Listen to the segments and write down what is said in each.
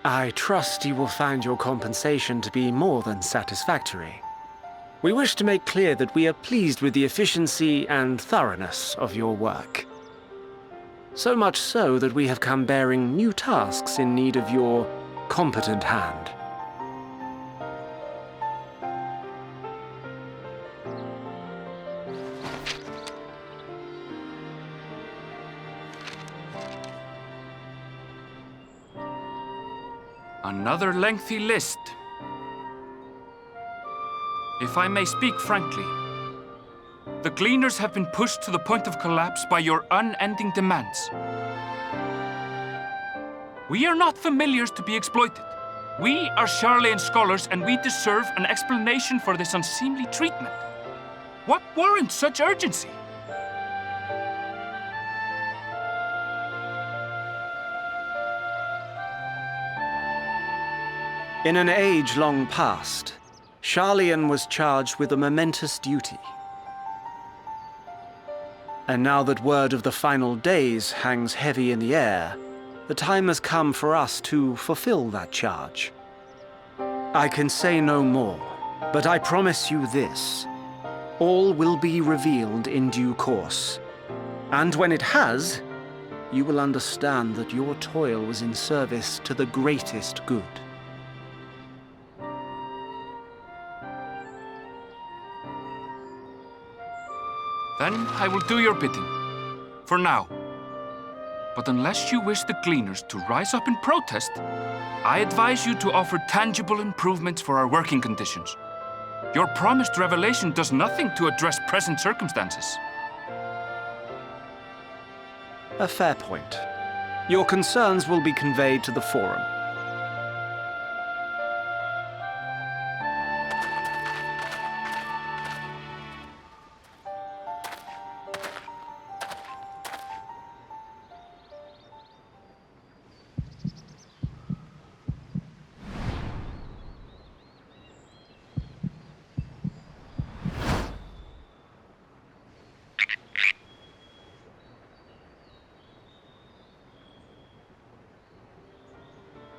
I trust you will find your compensation to be more than satisfactory. We wish to make clear that we are pleased with the efficiency and thoroughness of your work. So much so that we have come bearing new tasks in need of your competent hand. Another lengthy list. If I may speak frankly, the Gleaners have been pushed to the point of collapse by your unending demands. We are not familiars to be exploited. We are Sharlayan scholars, and we deserve an explanation for this unseemly treatment. What warrants such urgency? In an age long past, Sharlayan was charged with a momentous duty. And now that word of the final days hangs heavy in the air, the time has come for us to fulfill that charge. I can say no more, but I promise you this. All will be revealed in due course. And when it has, you will understand that your toil was in service to the greatest good. Then I will do your bidding. For now. But unless you wish the Gleaners to rise up in protest, I advise you to offer tangible improvements for our working conditions. Your promised revelation does nothing to address present circumstances. A fair point. Your concerns will be conveyed to the Forum.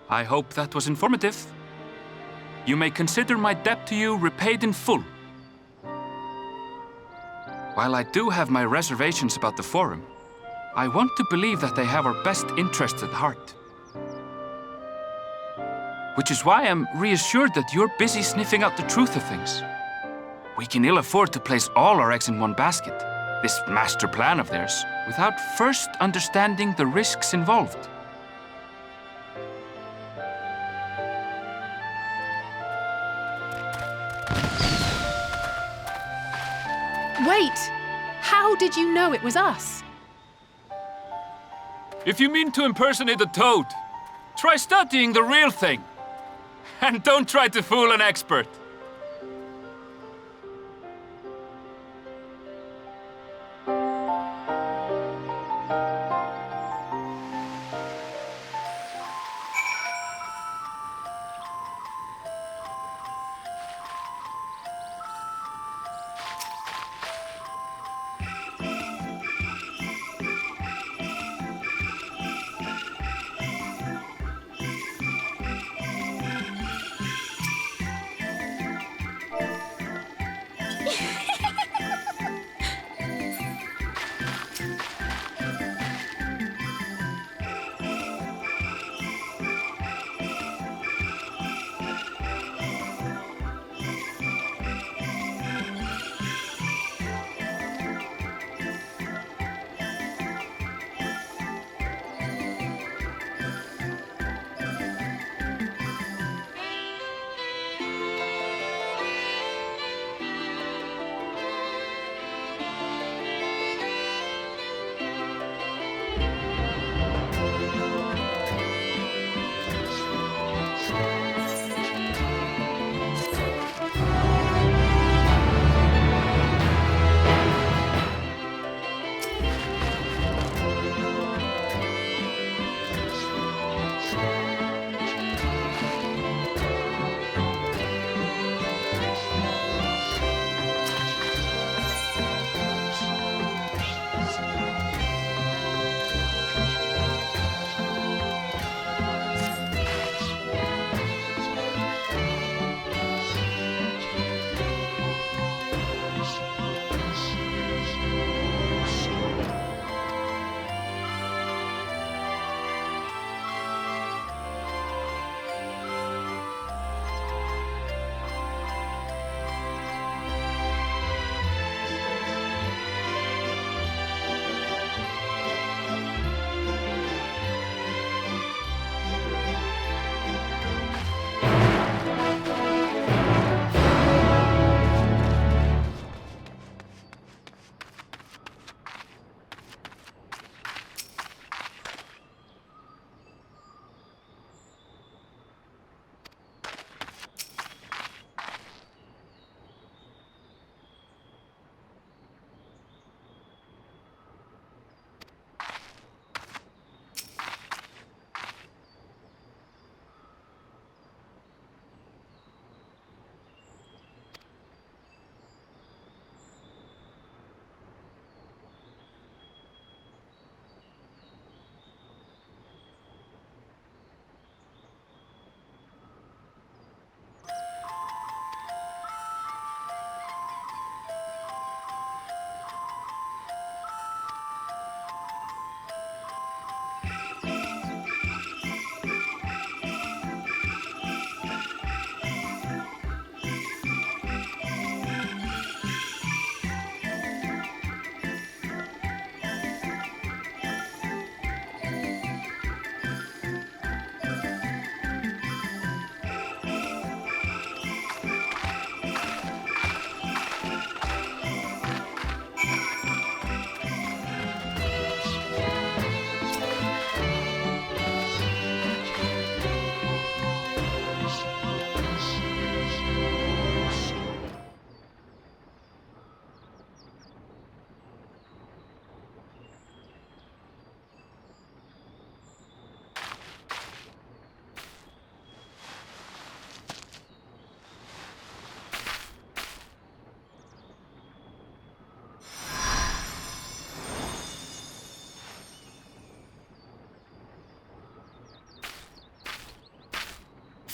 I hope that was informative. You may consider my debt to you repaid in full. While I do have my reservations about the Forum, I want to believe that they have our best interests at heart. Which is why I'm reassured that you're busy sniffing out the truth of things. We can ill afford to place all our eggs in one basket, this master plan of theirs, without first understanding the risks involved. Wait! How did you know it was us? If you mean to impersonate a toad, try studying the real thing. And don't try to fool an expert.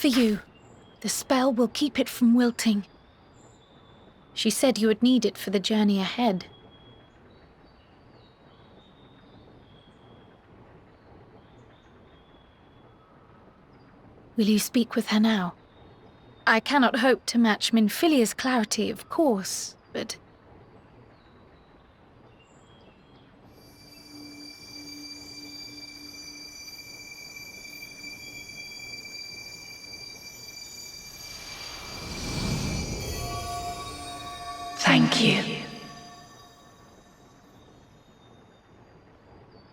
for you. The spell will keep it from wilting. She said you would need it for the journey ahead. Will you speak with her now? I cannot hope to match Minfilia's clarity, of course, but... Thank you.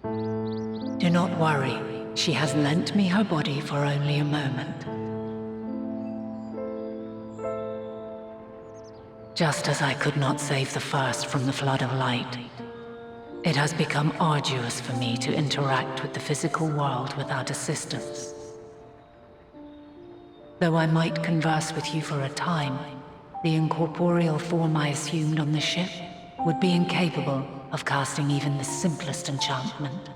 Do not worry. She has lent me her body for only a moment. Just as I could not save the first from the flood of light, it has become arduous for me to interact with the physical world without assistance. Though I might converse with you for a time, the incorporeal form I assumed on the ship would be incapable of casting even the simplest enchantment.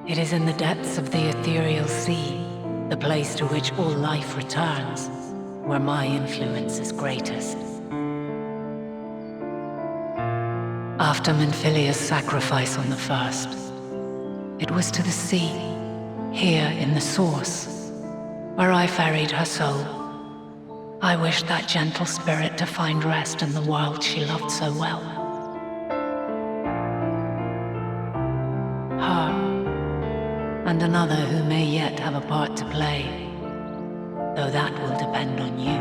It is in the depths of the ethereal sea, the place to which all life returns, where my influence is greatest. After Minfilia's sacrifice on the first, it was to the sea, here in the source, where I ferried her soul. I wished that gentle spirit to find rest in the world she loved so well. Her, and another who may yet have a part to play, though that will depend on you.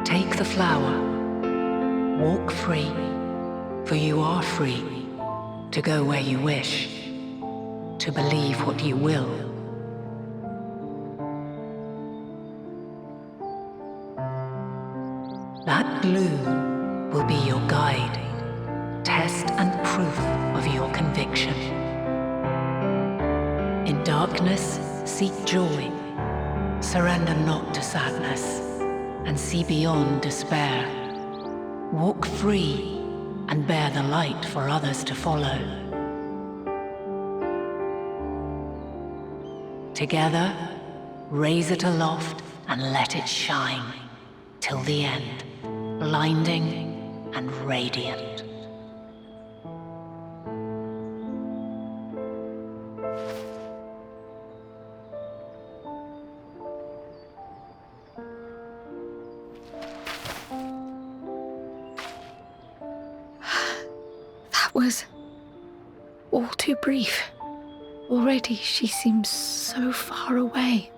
Take the flower, walk free, for you are free to go where you wish, to believe what you will. That gloom will be your guide, test and proof of your conviction. In darkness, seek joy, surrender not to sadness, and see beyond despair. Walk free and bear the light for others to follow. Together, raise it aloft and let it shine, till the end, blinding and radiant. That was all too brief. Already she seems so far away.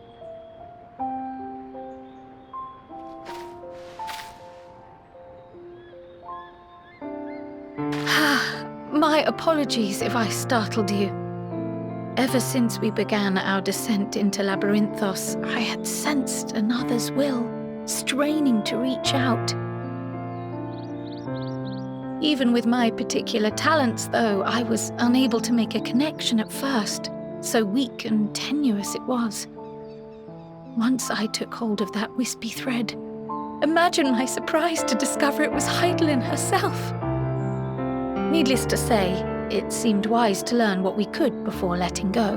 My apologies if I startled you. Ever since we began our descent into Labyrinthos, I had sensed another's will, straining to reach out. Even with my particular talents, though, I was unable to make a connection at first, so weak and tenuous it was. Once I took hold of that wispy thread, imagine my surprise to discover it was Hydaelyn herself. Needless to say, it seemed wise to learn what we could before letting go.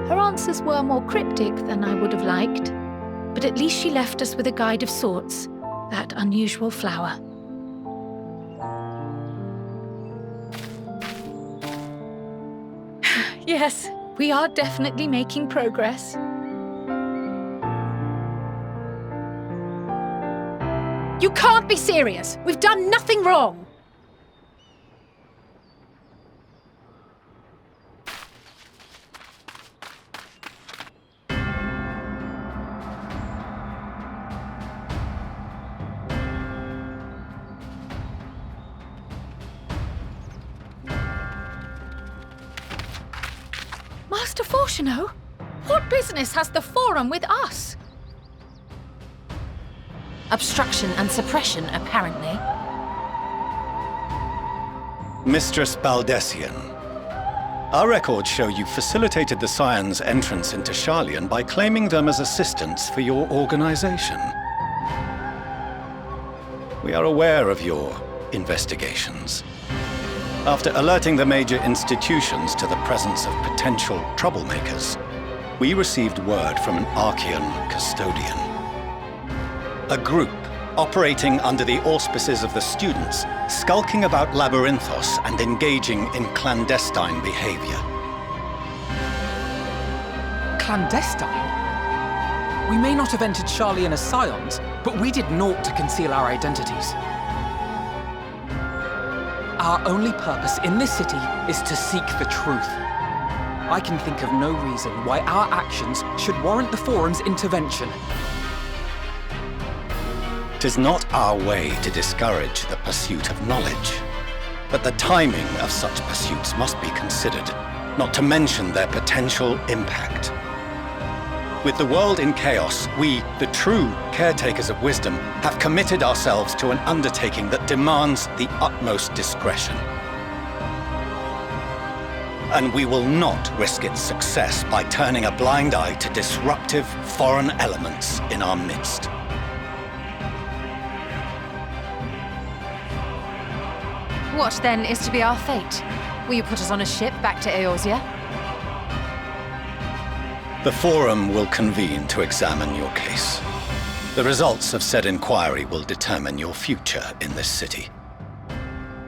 Her answers were more cryptic than I would have liked, but at least she left us with a guide of sorts, that unusual flower. Yes, we are definitely making progress. You can't be serious! We've done nothing wrong! Master Fortuno, what business has the Forum with us? Obstruction and suppression, apparently. Mistress Baldesion, our records show you facilitated the Scions' entrance into Sharlayan by claiming them as assistants for your organization. We are aware of your investigations. After alerting the major institutions to the presence of potential troublemakers, we received word from an Archean custodian. A group operating under the auspices of the students, skulking about Labyrinthos and engaging in clandestine behavior. Clandestine? We may not have entered Sharlayan as scions, but we did naught to conceal our identities. Our only purpose in this city is to seek the truth. I can think of no reason why our actions should warrant the Forum's intervention. 'Tis not our way to discourage the pursuit of knowledge, but the timing of such pursuits must be considered, not to mention their potential impact. With the world in chaos, we, the true caretakers of wisdom, have committed ourselves to an undertaking that demands the utmost discretion. And we will not risk its success by turning a blind eye to disruptive foreign elements in our midst. What, then, is to be our fate? Will you put us on a ship back to Eorzea? The Forum will convene to examine your case. The results of said inquiry will determine your future in this city.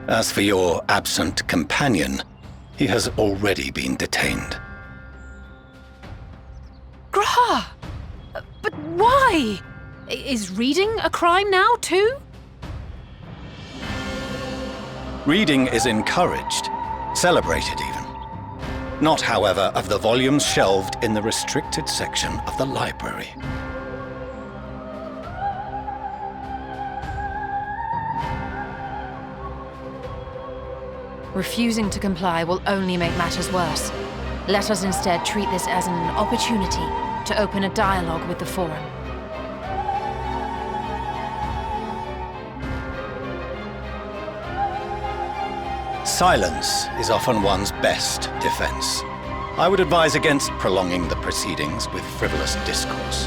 As for your absent companion, he has already been detained. G'raha! But why? Is reading a crime now, too? Reading is encouraged, celebrated even. Not, however, of the volumes shelved in the restricted section of the library. Refusing to comply will only make matters worse. Let us instead treat this as an opportunity to open a dialogue with the Forum. Silence is often one's best defense. I would advise against prolonging the proceedings with frivolous discourse.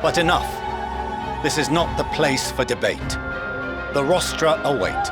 But enough. This is not the place for debate. The rostra await.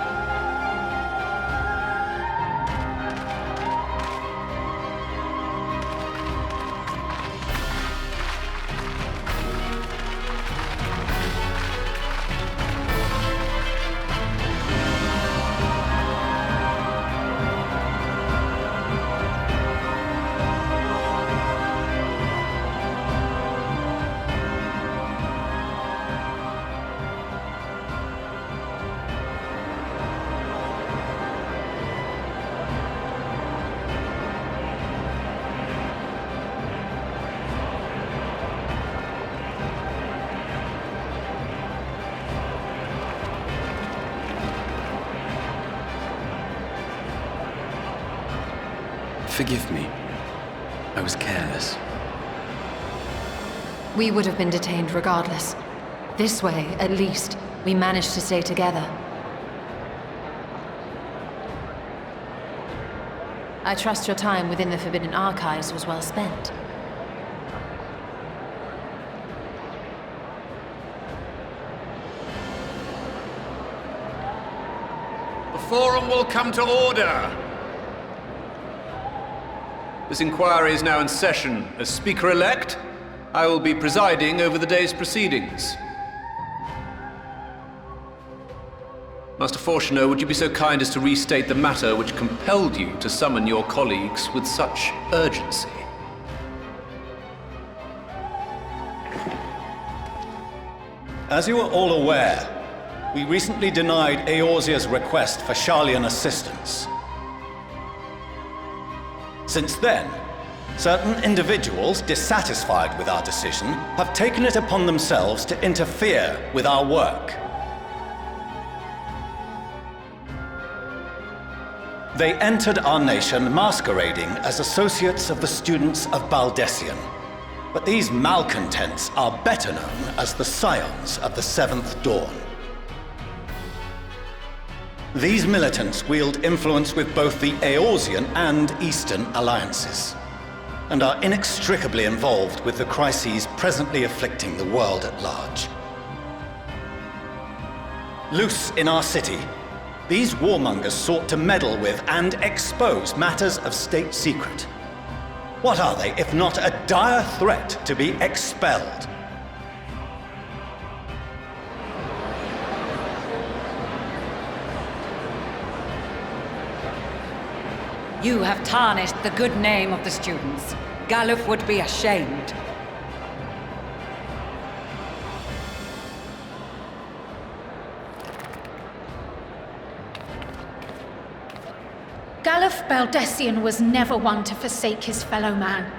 Forgive me. I was careless. We would have been detained regardless. This way, at least, we managed to stay together. I trust your time within the Forbidden Archives was well spent. The Forum will come to order! This inquiry is now in session. As Speaker-elect, I will be presiding over the day's proceedings. Master Fortuner, would you be so kind as to restate the matter which compelled you to summon your colleagues with such urgency? As you are all aware, we recently denied Eorzea's request for Sharlayan assistance. Since then, certain individuals dissatisfied with our decision have taken it upon themselves to interfere with our work. They entered our nation masquerading as associates of the students of Baldesion. But these malcontents are better known as the Scions of the Seventh Dawn. These militants wield influence with both the Eorzean and Eastern alliances. and are inextricably involved with the crises presently afflicting the world at large. Loose in our city, these warmongers sought to meddle with and expose matters of state secret. What are they, if not a dire threat to be expelled? You have tarnished the good name of the students. Galuf would be ashamed. Galuf Baldessian was never one to forsake his fellow man.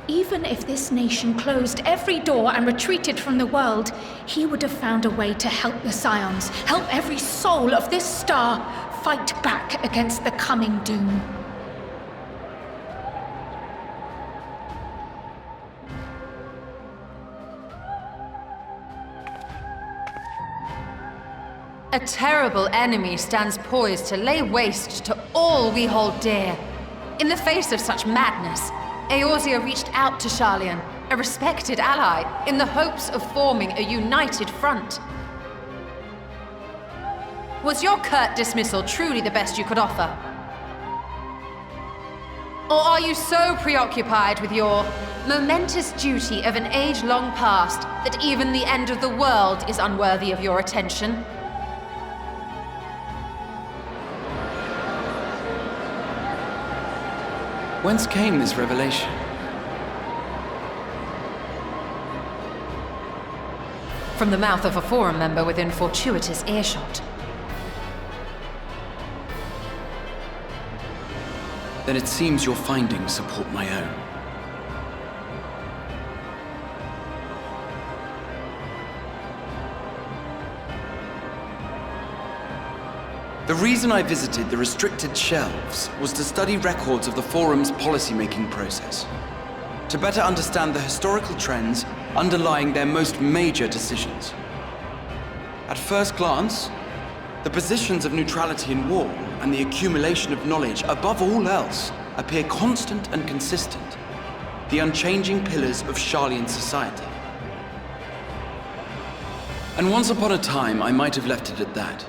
Even if this nation closed every door and retreated from the world, he would have found a way to help the Scions, help every soul of this star fight back against the coming doom. A terrible enemy stands poised to lay waste to all we hold dear. In the face of such madness, Eorzea reached out to Sharlayan, a respected ally, in the hopes of forming a united front. Was your curt dismissal truly the best you could offer? Or are you so preoccupied with your momentous duty of an age long past that even the end of the world is unworthy of your attention? Whence came this revelation? From the mouth of a Forum member within fortuitous earshot. Then it seems your findings support my own. The reason I visited the restricted shelves was to study records of the Forum's policymaking process, to better understand the historical trends underlying their most major decisions. At first glance, the positions of neutrality in war and the accumulation of knowledge above all else appear constant and consistent, the unchanging pillars of Sharlayan society. And once upon a time, I might have left it at that.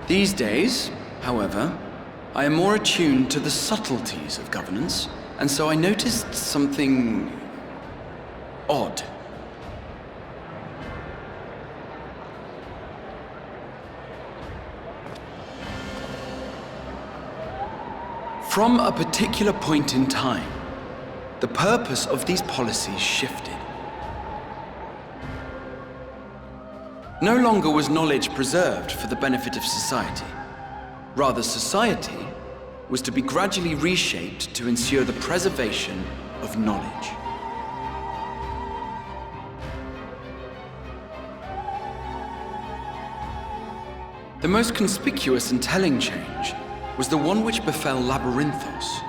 These days, however, I am more attuned to the subtleties of governance, and so I noticed something odd. From a particular point in time, the purpose of these policies shifted. No longer was knowledge preserved for the benefit of society. Rather, society was to be gradually reshaped to ensure the preservation of knowledge. The most conspicuous and telling change was the one which befell Labyrinthos.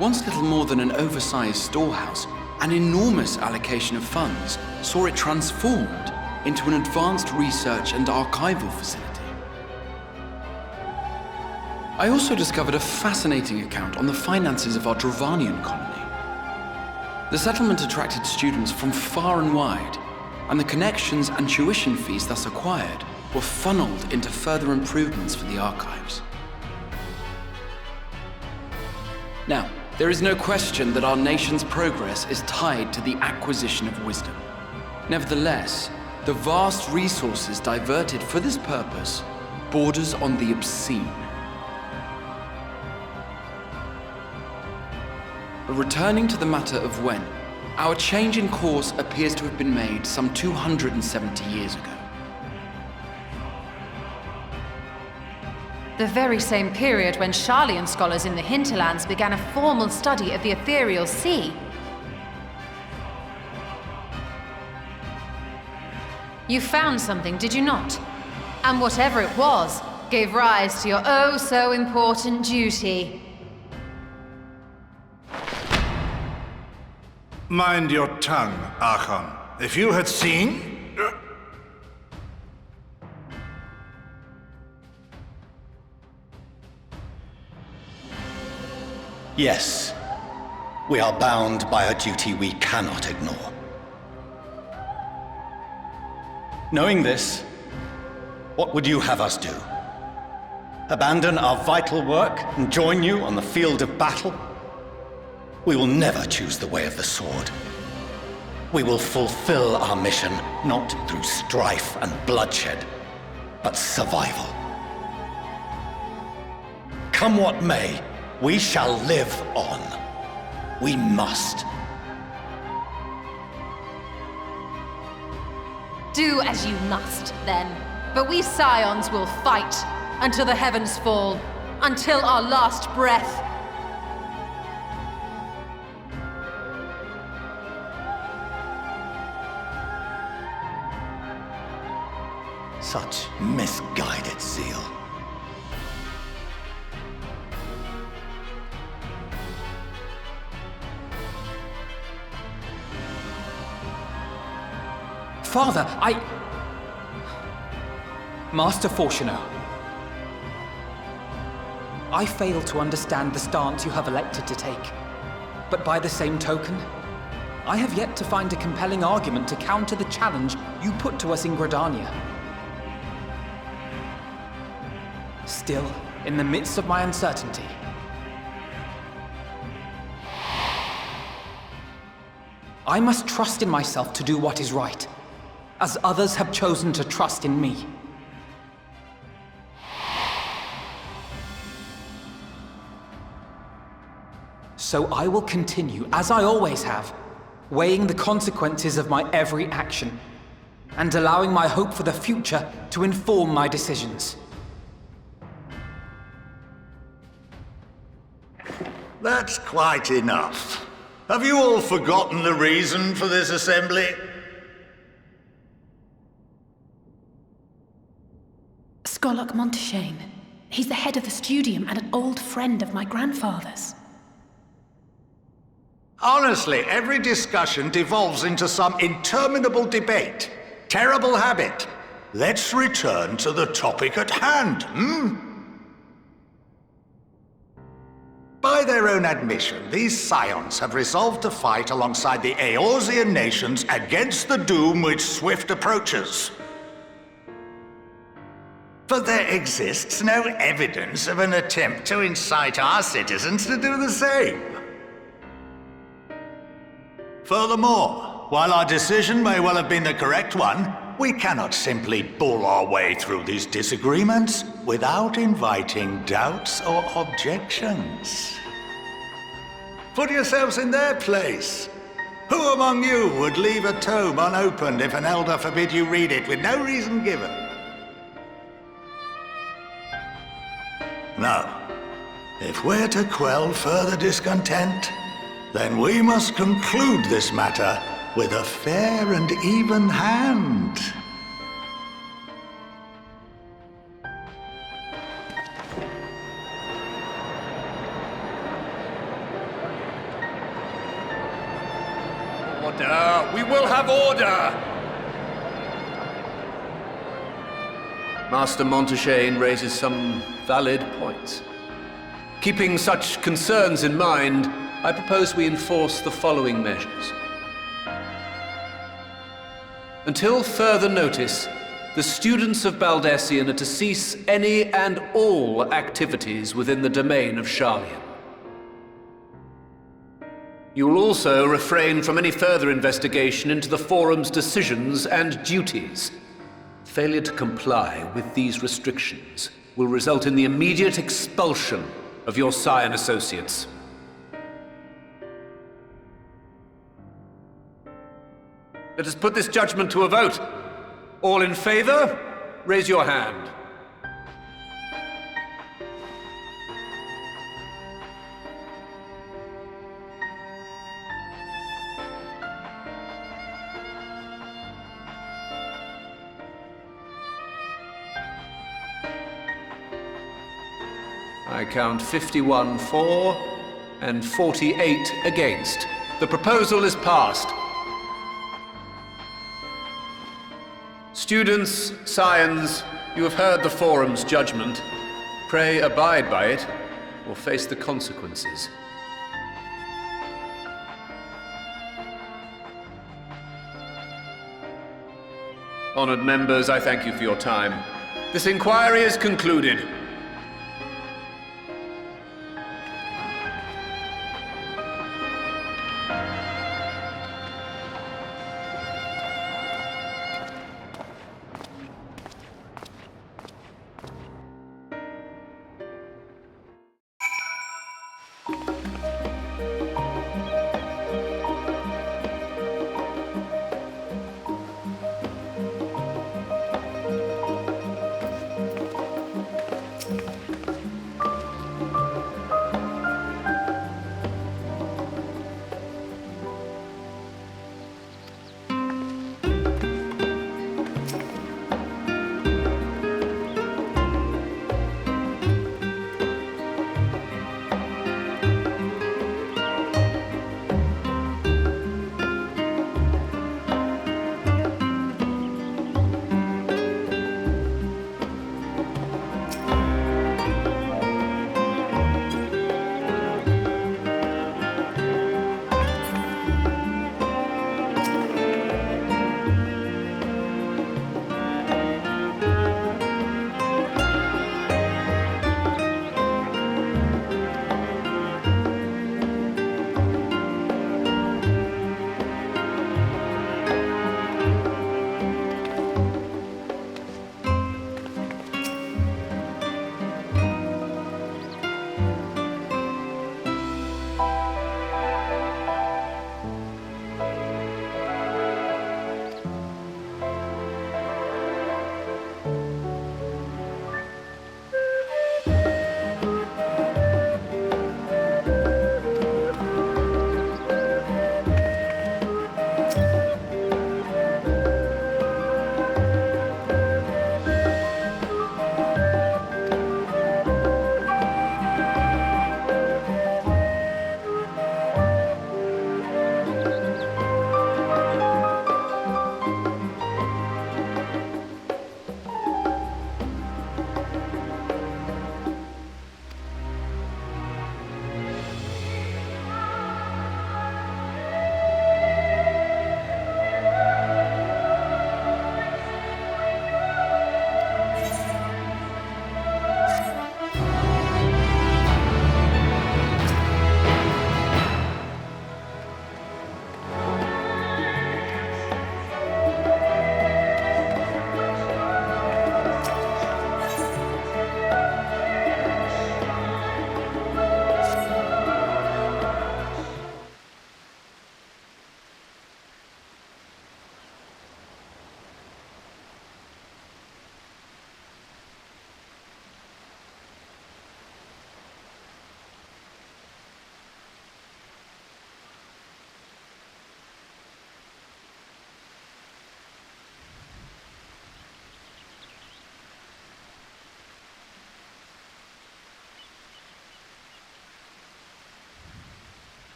Once little more than an oversized storehouse, an enormous allocation of funds saw it transformed into an advanced research and archival facility. I also discovered a fascinating account on the finances of our Dravanian colony. The settlement attracted students from far and wide, and the connections and tuition fees thus acquired were funneled into further improvements for the archives. Now, there is no question that our nation's progress is tied to the acquisition of wisdom. Nevertheless, the vast resources diverted for this purpose borders on the obscene. But returning to the matter of when, our change in course appears to have been made some 270 years ago. The very same period when Sharlayan scholars in the hinterlands began a formal study of the ethereal sea. You found something, did you not? And whatever it was, gave rise to your oh-so-important duty. Mind your tongue, Archon. If you had seen... Yes, we are bound by a duty we cannot ignore. Knowing this, what would you have us do? Abandon our vital work and join you on the field of battle? We will never choose the way of the sword. We will fulfill our mission not through strife and bloodshed, but survival. Come what may, we shall live on. We must. Do as you must, then. But we Scions will fight until the heavens fall, until our last breath. Such misguided zeal. Father, Master Fortuno, I fail to understand the stance you have elected to take. But by the same token, I have yet to find a compelling argument to counter the challenge you put to us in Gridania. Still, in the midst of my uncertainty, I must trust in myself to do what is right, as others have chosen to trust in me. So I will continue, as I always have, weighing the consequences of my every action, and allowing my hope for the future to inform my decisions. That's quite enough. Have you all forgotten the reason for this assembly? Skolok Monteshane. He's the head of the Studium and an old friend of my grandfather's. Honestly, every discussion devolves into some interminable debate. Terrible habit. Let's return to the topic at hand, By their own admission, these Scions have resolved to fight alongside the Eorzean nations against the doom which swift approaches. But there exists no evidence of an attempt to incite our citizens to do the same. Furthermore, while our decision may well have been the correct one, we cannot simply bull our way through these disagreements without inviting doubts or objections. Put yourselves in their place. Who among you would leave a tome unopened if an elder forbid you read it with no reason given? Now, if we're to quell further discontent, then we must conclude this matter with a fair and even hand. Order! We will have order! Master Monteshane raises some valid points. Keeping such concerns in mind, I propose we enforce the following measures. Until further notice, the students of Baldesion are to cease any and all activities within the domain of Sharlayan. You will also refrain from any further investigation into the Forum's decisions and duties. Failure to comply with these restrictions will result in the immediate expulsion of your Scion associates. Let us put this judgment to a vote. All in favor, raise your hand. I count 51 for and 48 against. The proposal is passed. Students, Scions, you have heard the Forum's judgment. Pray abide by it, or face the consequences. Honored members, I thank you for your time. This inquiry is concluded.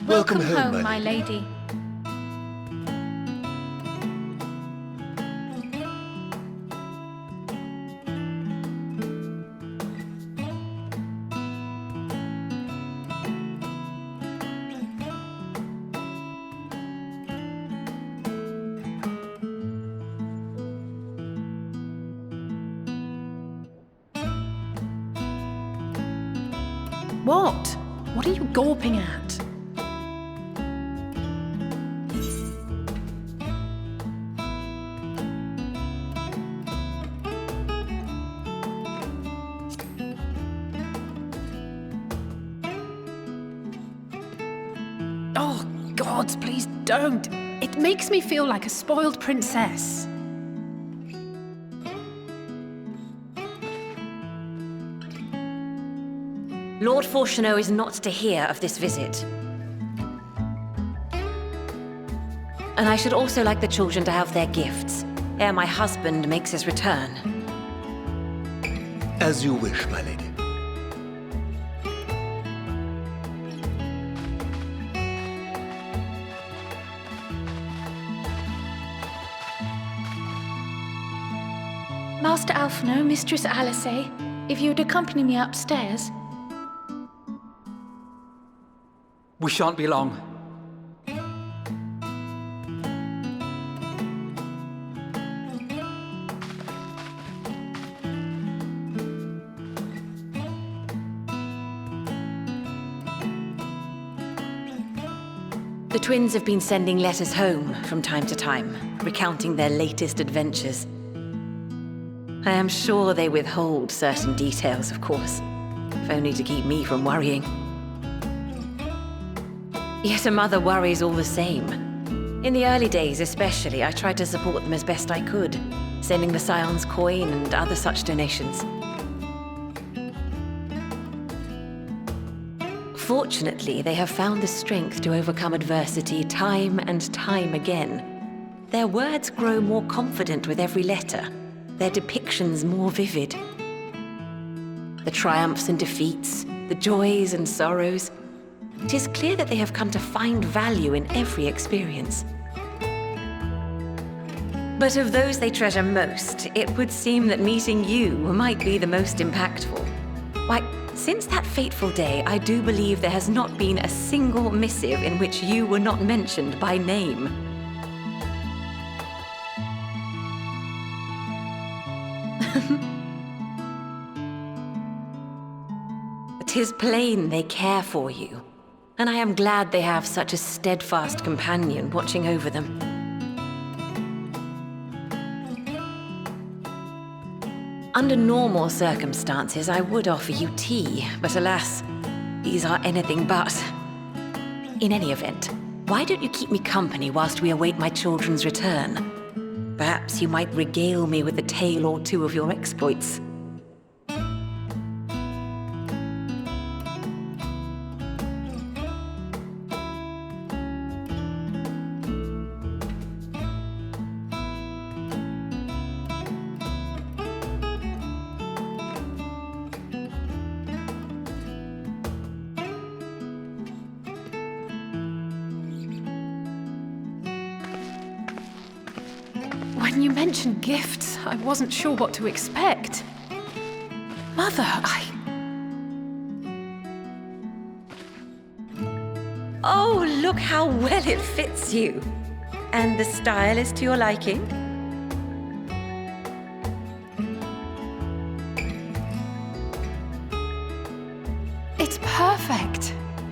Welcome home, my lady. What? What are you gawping at? Oh, gods, please don't. It makes me feel like a spoiled princess. Lord Fortuneau is not to hear of this visit. And I should also like the children to have their gifts, ere my husband makes his return. As you wish, my lady. Master Alphino, Mistress Alice, if you would accompany me upstairs. We shan't be long. The twins have been sending letters home from time to time, recounting their latest adventures. I am sure they withhold certain details, of course, if only to keep me from worrying. Yet a mother worries all the same. In the early days especially, I tried to support them as best I could, sending the Scion's coin and other such donations. Fortunately, they have found the strength to overcome adversity time and time again. Their words grow more confident with every letter, their depictions more vivid. The triumphs and defeats, the joys and sorrows. It is clear that they have come to find value in every experience. But of those they treasure most, it would seem that meeting you might be the most impactful. Why, since that fateful day, I do believe there has not been a single missive in which you were not mentioned by name. "'Tis plain they care for you. And I am glad they have such a steadfast companion watching over them. Under normal circumstances, I would offer you tea, but alas, these are anything but. In any event, why don't you keep me company whilst we await my children's return? Perhaps you might regale me with a tale or two of your exploits. When you mentioned gifts, I wasn't sure what to expect. Mother, Oh, look how well it fits you. And the style is to your liking?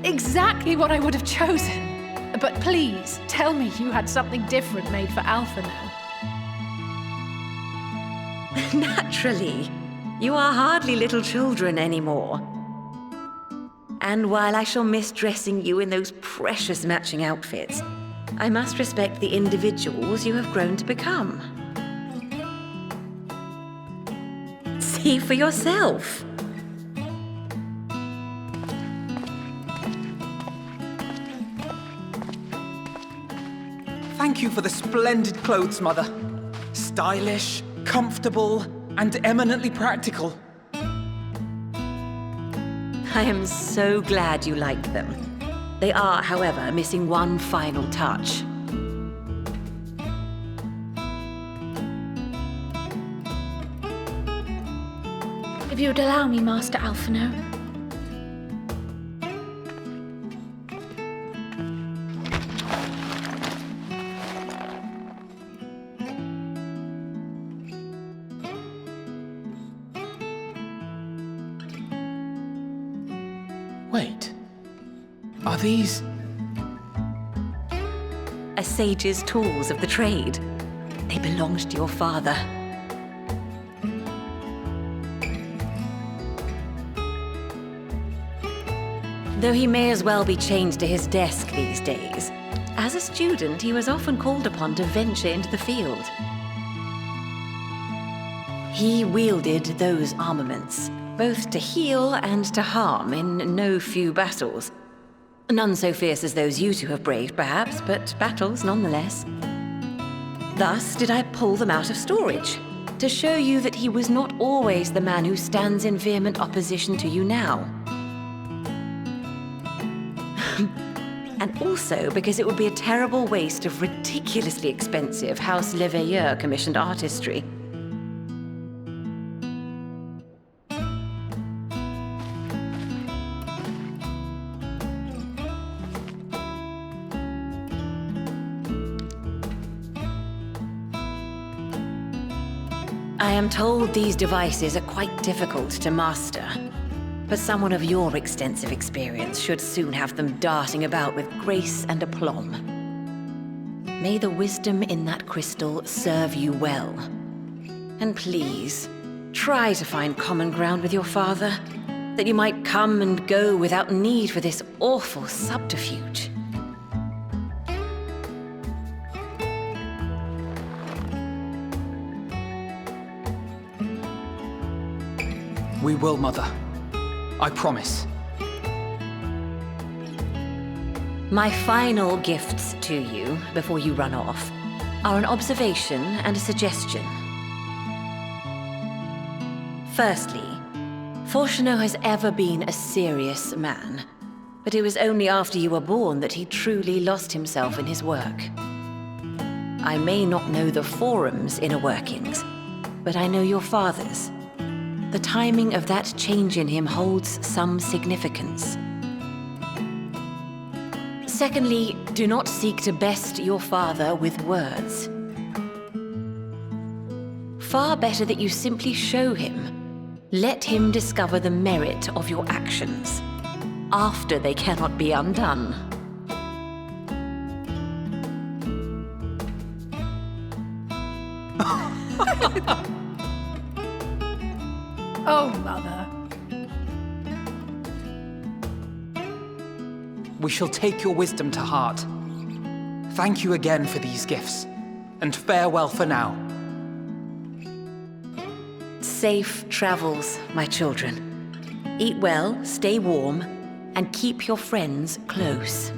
exactly what I would have chosen. But please, tell me you had something different made for Alphinaud. Naturally. You are hardly little children anymore. And while I shall miss dressing you in those precious matching outfits, I must respect the individuals you have grown to become. See for yourself. Thank you for the splendid clothes, Mother. Stylish, comfortable, and eminently practical. I am so glad you like them. They are, however, missing one final touch. If you'd allow me, Master Alphinaud. Wait. Are these... A sage's tools of the trade. They belonged to your father. Though he may as well be chained to his desk these days, as a student he was often called upon to venture into the field. He wielded those armaments, both to heal and to harm in no few battles. None so fierce as those you two have braved, perhaps, but battles nonetheless. Thus did I pull them out of storage, to show you that he was not always the man who stands in vehement opposition to you now. And also because it would be a terrible waste of ridiculously expensive House Leveilleur commissioned artistry. I am told these devices are quite difficult to master, but someone of your extensive experience should soon have them darting about with grace and aplomb. May the wisdom in that crystal serve you well. And please, try to find common ground with your father, that you might come and go without need for this awful subterfuge. We will, Mother. I promise. My final gifts to you, before you run off, are an observation and a suggestion. Firstly, Fourchenault has ever been a serious man, but it was only after you were born that he truly lost himself in his work. I may not know the Forum's inner workings, but I know your father's. The timing of that change in him holds some significance. Secondly, do not seek to best your father with words. Far better that you simply show him. Let him discover the merit of your actions, after they cannot be undone. Oh, Mother. We shall take your wisdom to heart. Thank you again for these gifts, and farewell for now. Safe travels, my children. Eat well, stay warm, and keep your friends close.